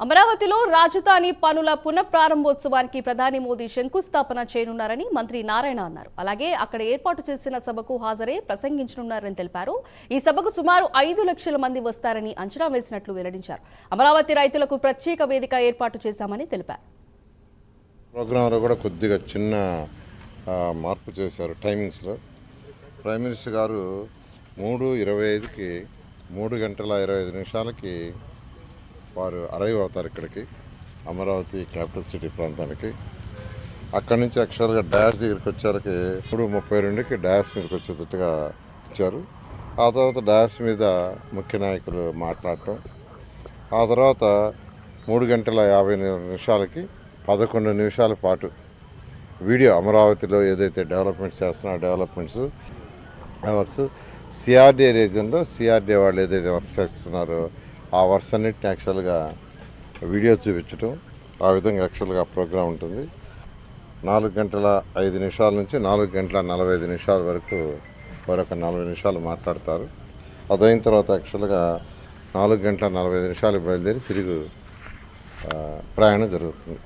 అమరావతిలో రాజధాని పనుల పునఃప్రారంభోత్సవానికి ప్రధాని మోదీ శంకుస్థాపన చేయనున్నారని మంత్రి నారాయణ అన్నారు. అలాగే అక్కడ ఏర్పాటు చేసిన సభకు హాజరై ప్రసంగించనున్నారని తెలిపారు. ఈ సభకు సుమారు 5 లక్షల మంది వస్తారని అంచనా వేసినట్లు వెల్లడించారు. అమరావతి రైతులకు ప్రత్యేక వేదిక ఏర్పాటు చేశామని తెలిపారు. ప్రోగ్రాంలో కూడా కొద్దిగా చిన్న మార్పు చేశారు టైమింగ్స్లో. ప్రైమ్ మినిస్టర్ గారు 3:25కి 3 గంటల 25 నిమిషాలకి వారు అరైవ్ అవుతారు ఇక్కడికి, అమరావతి క్యాపిటల్ సిటీ ప్రాంతానికి. అక్కడి నుంచి యాక్చువల్గా డాష్ దగ్గరికి వచ్చేసరికి 3:32కి డాష్ మీదకి వచ్చేటట్టుగా ఇచ్చారు. ఆ తర్వాత డాష్ మీద ముఖ్య నాయకులు మాట్లాడటం, ఆ తర్వాత 3 గంటల 50 నిమిషాలకి 11 నిమిషాల పాటు వీడియో అమరావతిలో ఏదైతే డెవలప్మెంట్స్ చేస్తున్నారో డెవలప్మెంట్స్ వర్క్స్, సిఆర్డీఏ రీజన్లో సిఆర్డీఏ వాళ్ళు ఏదైతే వర్క్ చేస్తున్నారో ఆ వర్క్స్ అన్నిటిని యాక్చువల్గా వీడియో చూపించడం, ఆ విధంగా యాక్చువల్గా ప్రోగ్రాం ఉంటుంది. 4 గంటల 5 నిమిషాల నుంచి 4 గంటల 45 నిమిషాల వరకు మరొక 40 నిమిషాలు మాట్లాడతారు. అదైన తర్వాత యాక్చువల్గా 4 గంటల 45 నిమిషాలు బయలుదేరి తిరిగి ప్రయాణం జరుగుతుంది.